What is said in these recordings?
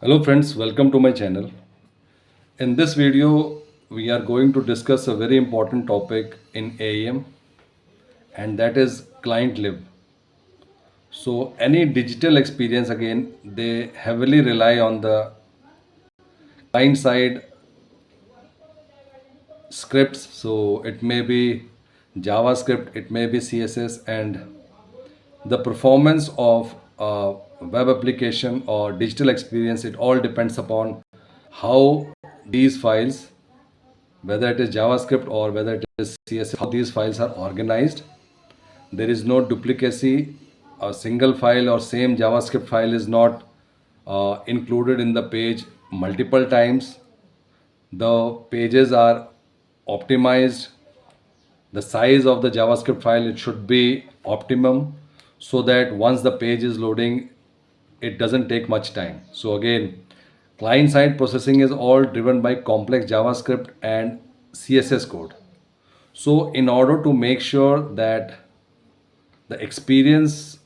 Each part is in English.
Hello friends, welcome to my channel. In this video, we are going to discuss a very important topic in AEM, and that is ClientLib. So any digital experience, again, they heavily rely on the client side scripts. So it may be JavaScript, it may be CSS, and the performance of a web application or digital experience, it all depends upon how these files, whether it is JavaScript or whether it is CSS, how these files are organized. There is no duplicacy. A single file or same JavaScript file is not included in the page multiple times. The pages are optimized. The size of the JavaScript file, it should be optimum so that once the page is loading, it doesn't take much time. So again, client side processing is all driven by complex JavaScript and CSS code. So in order to make sure that the experience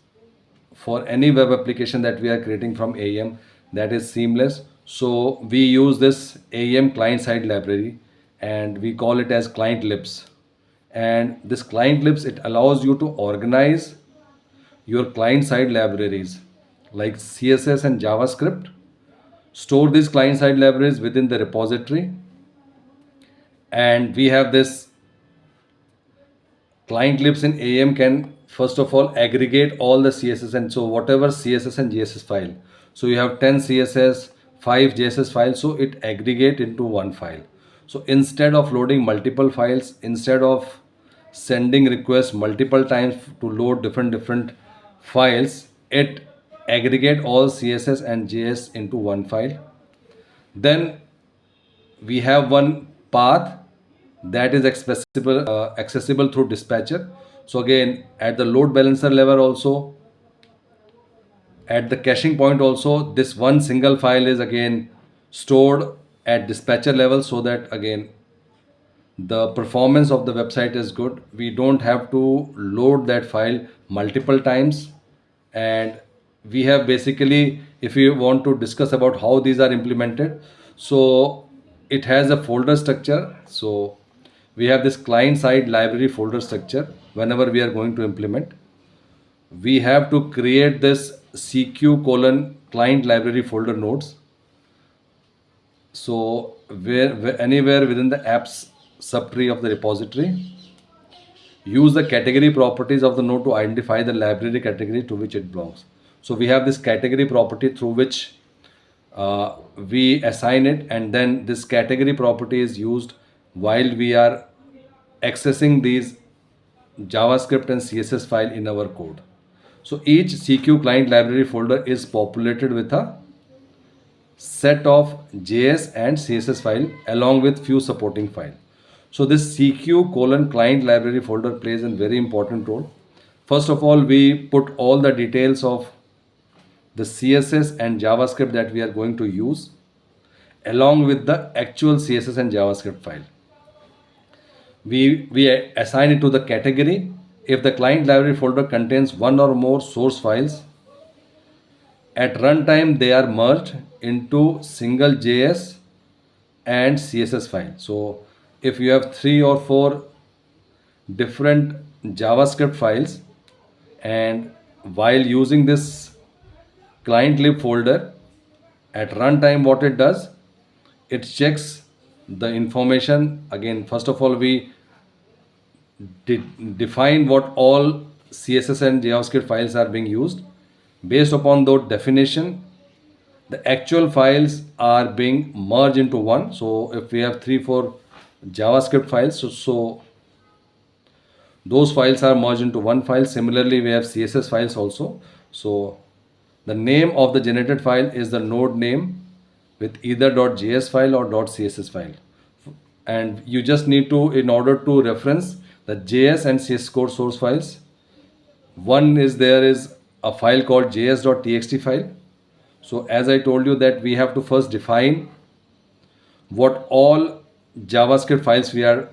for any web application that we are creating from AEM, that is seamless, so we use this AEM client side library and we call it as ClientLibs. And this ClientLibs, it allows you to organize your client side libraries like CSS and JavaScript. Store these client side libraries within the repository, and we have this ClientLibs in AEM can first of all aggregate all the CSS, and so whatever CSS and JSS file. So you have 10 CSS, 5 JSS files, so it aggregate into one file. So instead of loading multiple files, instead of sending requests multiple times to load different files, it aggregate all CSS and JS into one file. Then we have one path that is accessible through dispatcher. So again, at the load balancer level also, at the caching point also, this one single file is again stored at dispatcher level, so that again the performance of the website is good. We don't have to load that file multiple times. And we have basically, if you want to discuss about how these are implemented, so it has a folder structure. So we have this client side library folder structure. Whenever we are going to implement, we have to create this CQ colon client library folder nodes. So where anywhere within the apps subtree of the repository, use the category properties of the node to identify the library category to which it belongs. So we have this category property through which we assign it, and then this category property is used while we are accessing these JavaScript and CSS file in our code. So each CQ client library folder is populated with a set of JS and CSS file along with few supporting file. So this CQ colon client library folder plays a very important role. First of all, we put all the details of the CSS and JavaScript that we are going to use along with the actual CSS and JavaScript file. We assign it to the category. If the client library folder contains one or more source files, at runtime they are merged into single JS and CSS file. So if you have 3 or 4 different JavaScript files, and while using this client lib folder, at runtime what it does, it checks the information. Again, first of all, we define what all CSS and JavaScript files are being used. Based upon that definition, the actual files are being merged into one. So if we have 3-4 JavaScript files, so those files are merged into one file. Similarly, we have CSS files also. So the name of the generated file is the node name with either .js file or .css file. And you just need to, in order to reference the JS and CSS code source files, one is there is a file called js.txt file. So as I told you that we have to first define what all JavaScript files we are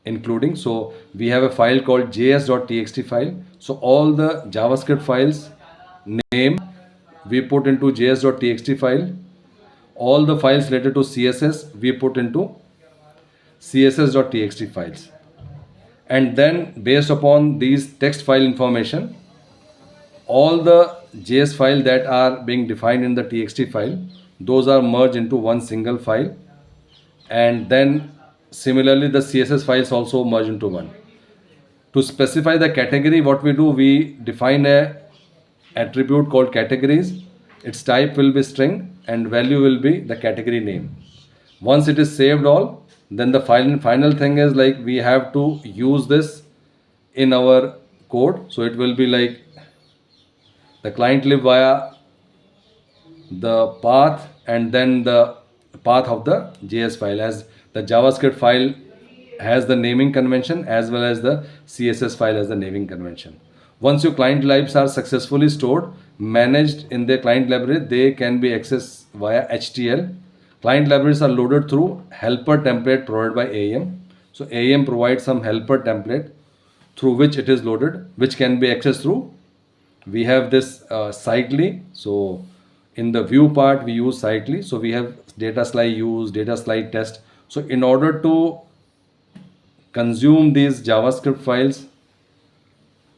including. So we have a file called js.txt file. So all the JavaScript files name we put into js.txt file. all the files related to CSS we put into css.txt files, and then based upon these text file information, all the JS file that are being defined in the txt file, those are merged into one single file, and then similarly the CSS files also merge into one. To specify the category, what we do, we define a attribute called categories. Its type will be string and value will be the category name. Once it is saved all, then the final thing is like we have to use this in our code. So it will be like the client lib via the path and then the path of the JS file, as the JavaScript file has the naming convention as well as the CSS file has the naming convention. Once your client libs are successfully stored, managed in the client library, they can be accessed via HTL. Client libraries are loaded through helper template provided by AEM. So AEM provides some helper template through which it is loaded, which can be accessed through. We have this cycly. So in the view part, we use cycly. So we have data slide use, data slide test. So in order to consume these JavaScript files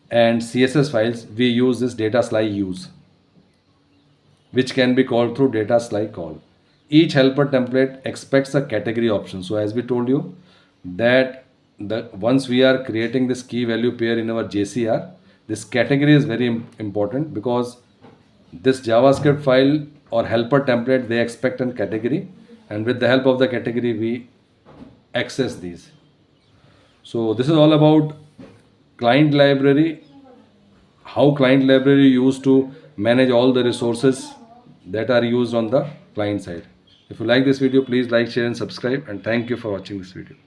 and CSS files, we use this data slide use, which can be called through data slide call. Each helper template expects a category option. So as we told you that once we are creating this key value pair in our JCR, this category is very important, because this JavaScript file or helper template, they expect a category, and with the help of the category we access these. So this is all about client library, how client library used to manage all the resources that are used on the client side. If you like this video, please like, share and subscribe, and thank you for watching this video.